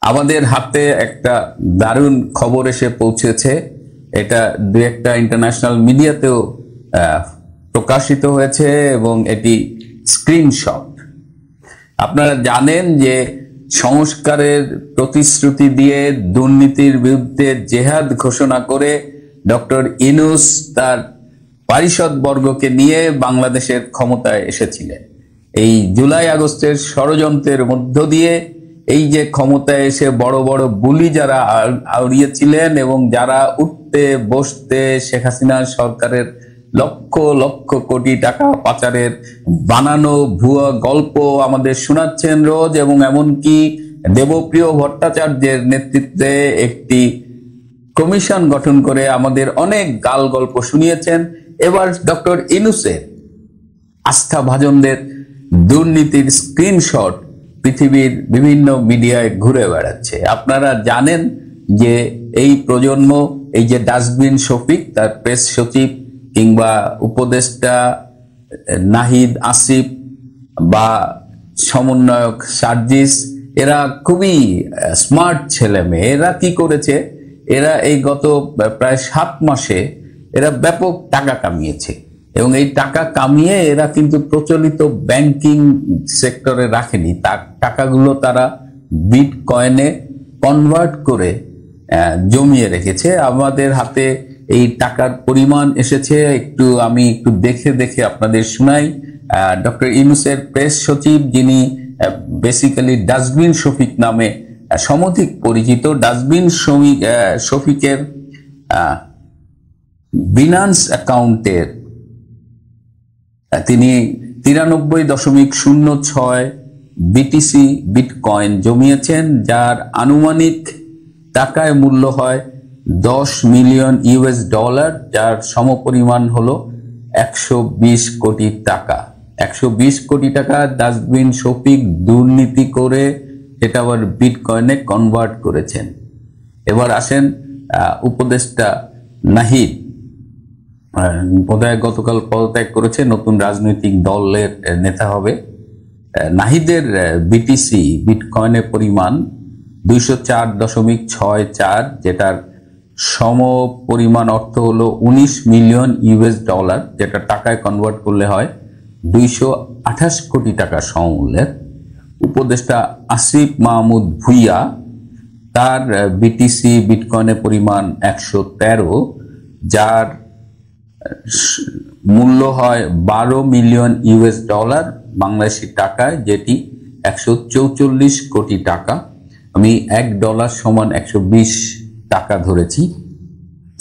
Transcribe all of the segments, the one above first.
আমাদের হাতে একটা দারুণ খবর এসে পৌঁছেছে। এটা দু একটা ইন্টারন্যাশনাল মিডিয়াতেও প্রকাশিত হয়েছে এবং এটি স্ক্রিনশট। আপনারা জানেন যে সংস্কারের প্রতিশ্রুতি দিয়ে দুর্নীতির বিরুদ্ধে জেহাদ ঘোষণা করে ডক্টর ইউনূস তার পারিষদ বর্গকে নিয়ে বাংলাদেশের ক্ষমতায় এসেছিলেন। এই জুলাই আগস্টের ষড়যন্ত্রের মধ্য দিয়ে এই যে ক্ষমতায় এসে বড় বড় বুলি যারা আউড়িয়েছিলেন এবং যারা উঠতে বসতে শেখ হাসিনা সরকারের লক্ষ লক্ষ কোটি টাকা পাচারের বানানো ভুয়া গল্প আমাদের শোনাচ্ছেন রোজ, এবং এমনকি দেবপ্রিয় ভট্টাচার্যের নেতৃত্বে একটি কমিশন গঠন করে আমাদের অনেক গাল গল্প শুনিয়েছেন। এবার ডক্টর ইউনূসের আস্থাভাজনদের দুর্নীতির স্ক্রিনশট পৃথিবীর বিভিন্ন মিডিয়ায় ঘুরে বেড়াচ্ছে। আপনারা জানেন যে এই প্রজন্ম, এই যে ডাস্টবিন শফিক তার প্রেস সচিব কিংবা উপদেষ্টা নাহিদ আসিফ বা সমন্বয়ক সার্জিস, এরা খুবই স্মার্ট ছেলে মেয়ে। এরা কি করেছে, এরা এই গত প্রায় 7 মাসে এরা ব্যাপক টাকা কামিয়েছে এবং এই টাকা কামিয়ে এরা কিন্তু প্রচলিত ব্যাংকিং সেক্টরে রাখেনি। তার টাকাগুলো তারা বিটকয়েনে কনভার্ট করে জমিয়ে রেখেছে। আমাদের হাতে এই টাকার পরিমাণ এসেছে, আমি একটু দেখে আপনাদের শোনাই। ডক্টর ইউনূসের প্রেস সচিব, যিনি বেসিক্যালি ডাস্টবিন শফিক নামে সমধিক পরিচিত, ডাস্টবিন শফিকের বিনান্স অ্যাকাউন্টের তিনি 93.06 বিটিসি বিটকয়েন জমিয়েছেন, যার আনুমানিক টাকায় মূল্য হয় $10 মিলিয়ন, যার সমপরিমাণ হলো 120 কোটি টাকা। 120 কোটি টাকা ডাস্টবিন শফিক দুর্নীতি করে এটা আবার বিটকয়েনে কনভার্ট করেছেন। এবার আসেন উপদেষ্টা নাহিদ, বোধহয় গতকাল পদত্যাগ করেছে, নতুন রাজনৈতিক দলের নেতা হবে। নাহিদের বিটিসি বিটকয়েনের পরিমাণ 204.64, যেটার সম পরিমাণ অর্থ হলো $19 মিলিয়ন, যেটা টাকায় কনভার্ট করলে হয় 228 কোটি টাকা সমমূল্যের। উপদেষ্টা আসিফ মাহমুদ ভুইয়া, তার বিটিসি বিটকয়েনের পরিমাণ 113, যার মূল্য হয় $12 মিলিয়ন বাংলাদেশি টাকায়, যেটি 144 কোটি টাকা। আমি $1 সমান 120 টাকা ধরেছি।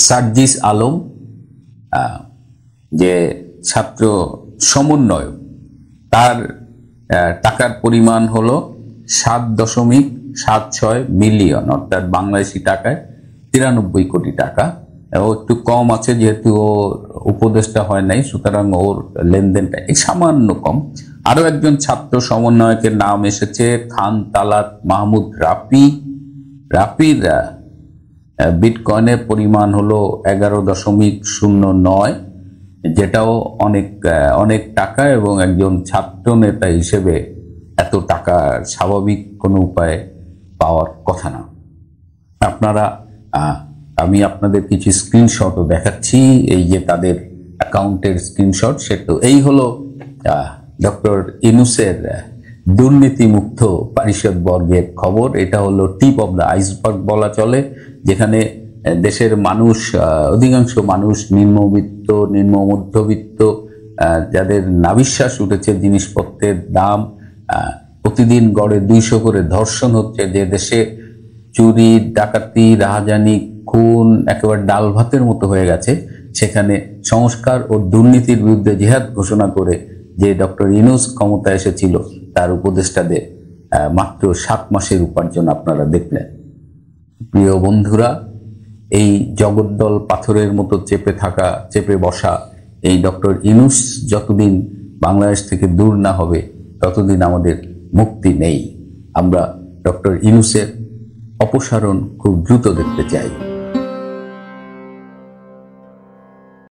সার্জিস আলম, যে ছাত্র সমন্বয়ক, তার টাকার পরিমাণ হলো 7.76 মিলিয়ন, অর্থাৎ বাংলাদেশি টাকায় 93 কোটি টাকা। ও একটু কম আছে যেহেতু ও উপদেষ্টা হয় নাই, সুতরাং ওর লেনদেনটা সামান্য কম। আরো একজন ছাত্র সমন্বয়কের নাম এসেছে, খান তালাত মাহমুদ রাফির বিটকয়েনের পরিমাণ হলো 11.09, যেটাও অনেক টাকা, এবং একজন ছাত্র নেতা হিসেবে এত টাকা স্বাভাবিক কোনো উপায়ে পাওয়ার কথা না। আমি আপনাদের কিছু স্ক্রিনশটও দেখাচ্ছি, এই যে তাদের অ্যাকাউন্টের স্ক্রিনশট। সেটা এই হলো ডক্টর ইউনূসের দুর্নীতিমুক্ত পারিষদ বর্গের খবর। এটা হলো টিপ অব দ্য আইসবার্গ বলা চলে, যেখানে দেশের মানুষ, অধিকাংশ মানুষ নিম্নবিত্ত, নিম্ন মধ্যবিত্ত, যাদের নাভিশ্বাস উঠেছে জিনিসপত্রের দাম, প্রতিদিন গড়ে 200 করে ধর্ষণ হচ্ছে, যে দেশে চুরি, ডাকাতি, রাহাজানি, খুন একেবারে ডাল ভাতের মতো হয়ে গেছে, সেখানে সংস্কার ও দুর্নীতির বিরুদ্ধে জিহাদ ঘোষণা করে যে ডক্টর ইউনূস ক্ষমতা এসেছিল, তার উপদেষ্টাদের মাত্র 7 মাসের উপার্জন আপনারা দেখলেন। প্রিয় বন্ধুরা, এই জগদ্দল পাথরের মতো চেপে বসা এই ডক্টর ইউনূস যতদিন বাংলাদেশ থেকে দূর না হবে ততদিন আমাদের মুক্তি নেই। আমরা ডক্টর ইউনূসের অপসারণ খুব দ্রুত দেখতে চাই।